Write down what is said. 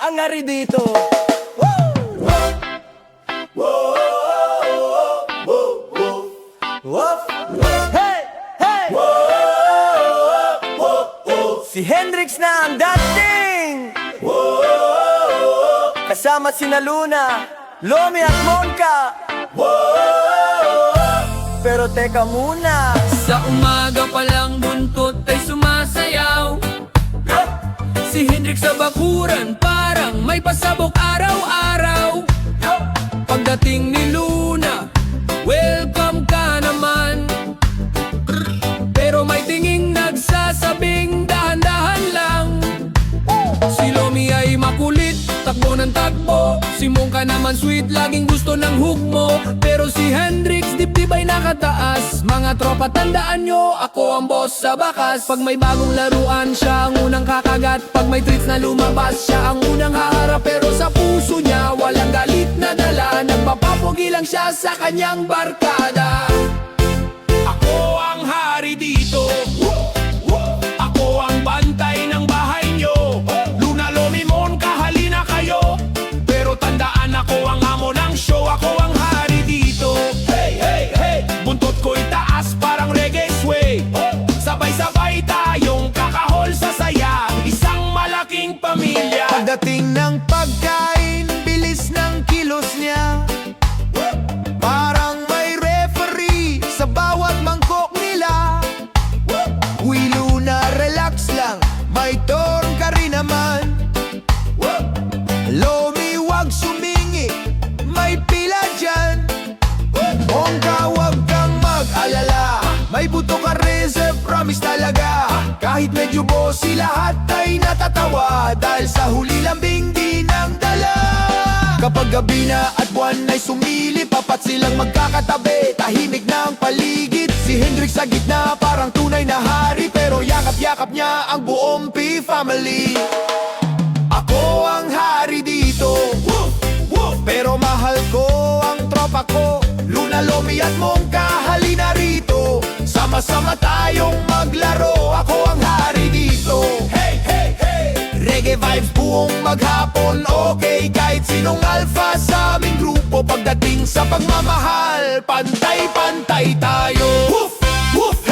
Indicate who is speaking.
Speaker 1: ang hari dito. Hey! Hey! Si Hendrix na ang dating, kasama sina Luna, Lomi at Monka. Pero teka muna,
Speaker 2: Sa umaga pa lang buntot ay sumasayaw. Si Hendrix sa bakuran parang may pasabok araw-araw. Pagdating ni Luna, welcome ka naman. Pero may tinging nagsasabing dahan-dahan lang. Si Lomi ay makulit, takbo ng takbo. Si Monka naman sweet, laging gusto ng hugmo. Pero si Hendrix dibdib ay nakataas. Mga tropa tandaan nyo, ako ang boss sa bakas. Pag may bagong laruan, siya ang unang kakagat. Pag may treats na lumabas, siya ang unang haharap. Pero sa puso niya, walang galit na dala. Nagpapapugi lang siya sa kanyang barkada. Ako ang hari dito, ako ang bantay ng bahay nyo. Luna, Lomi, Monka, halina kayo. Pero tandaan, ako ang amo ng show. Ako ang hari dito. Hey, hey, hey! Buntot ko'y taas parang reggae sway. Sabay-sabay tayong kakahol sa saya. Isang malaking pamilya.
Speaker 3: Pagdating ng pagkain, bilis ng kilos niya. Parang may referee sa bawat mangkok nila. Uy Luna, relax lang, may turn ka rin naman. Lomi, wag sumingi, may pila dyan. Monka, wag kang mag-alala, may buto ka reserve, promise talaga. Kahit medyo bossy, lahat ay natatawa. Dahil sa huli lambing din ang dala. Kapag gabi na at buwan ay sumilip, apat silang magkakatabi, tahimik na ang paligid. Si Hendrix sa gitna, parang tunay na hari. Pero yakap-yakap niya ang buong P-family. Ako ang hari dito, pero mahal ko ang tropa ko. Luna, Lomi at Monka, halina rito. Sama-sama tayong maglaro. Ako ang hari dito. Hey, hey, hey! Reggae vibes buong maghapon. Okay, kahit sinong alpha sa aming grupo. Pagdating sa pagmamahal, pantay-pantay tayo. Woof! Woof!